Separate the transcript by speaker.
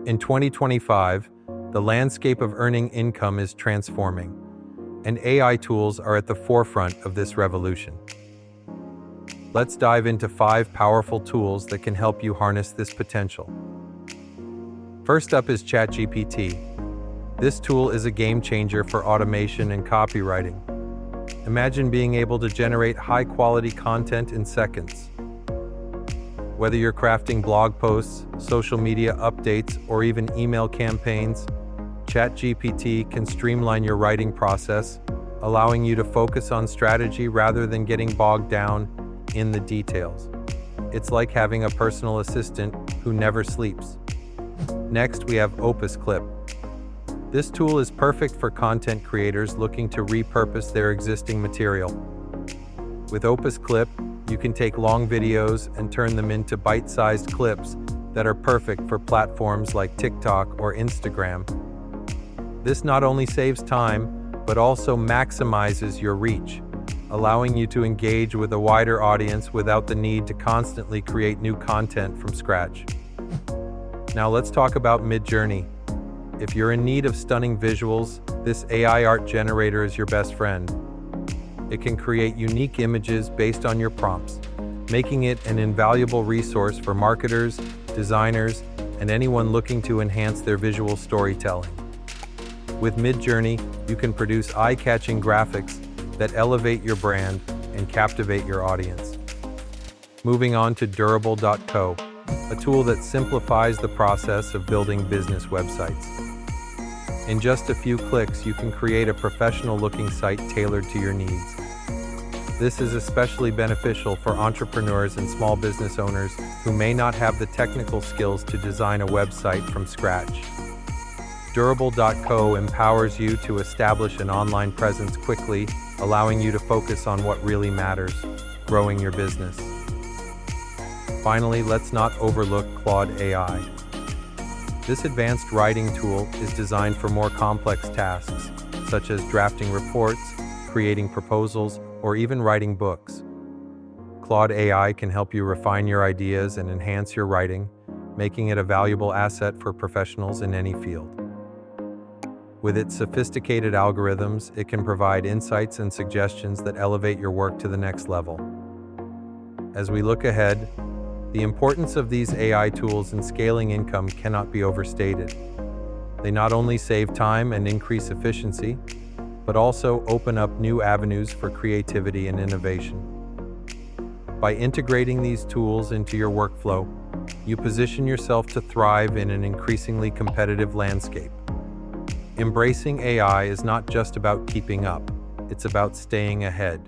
Speaker 1: In 2025, the landscape of earning income is transforming, and AI tools are at the forefront of this revolution. Let's dive into 5 powerful tools that can help you harness this potential. First up is ChatGPT. This tool is a game changer for automation and copywriting. Imagine being able to generate high-quality content in seconds. Whether you're crafting blog posts, social media updates, or even email campaigns, ChatGPT can streamline your writing process, allowing you to focus on strategy rather than getting bogged down in the details. It's like having a personal assistant who never sleeps. Next, we have Opus Clip. This tool is perfect for content creators looking to repurpose their existing material. With Opus Clip, you can take long videos and turn them into bite-sized clips that are perfect for platforms like TikTok or Instagram. This not only saves time, but also maximizes your reach, allowing you to engage with a wider audience without the need to constantly create new content from scratch. Now let's talk about Midjourney. If you're in need of stunning visuals, this AI art generator is your best friend. It can create unique images based on your prompts, making it an invaluable resource for marketers, designers, and anyone looking to enhance their visual storytelling. With Midjourney, you can produce eye-catching graphics that elevate your brand and captivate your audience. Moving on to Durable.co, a tool that simplifies the process of building business websites. In just a few clicks, you can create a professional-looking site tailored to your needs. This is especially beneficial for entrepreneurs and small business owners who may not have the technical skills to design a website from scratch. Durable.co empowers you to establish an online presence quickly, allowing you to focus on what really matters, growing your business. Finally, let's not overlook Claude AI. This advanced writing tool is designed for more complex tasks, such as drafting reports, creating proposals, or even writing books. Claude AI can help you refine your ideas and enhance your writing, making it a valuable asset for professionals in any field. With its sophisticated algorithms, it can provide insights and suggestions that elevate your work to the next level. As we look ahead, the importance of these AI tools in scaling income cannot be overstated. They not only save time and increase efficiency, but also open up new avenues for creativity and innovation. By integrating these tools into your workflow, you position yourself to thrive in an increasingly competitive landscape. Embracing AI is not just about keeping up, it's about staying ahead.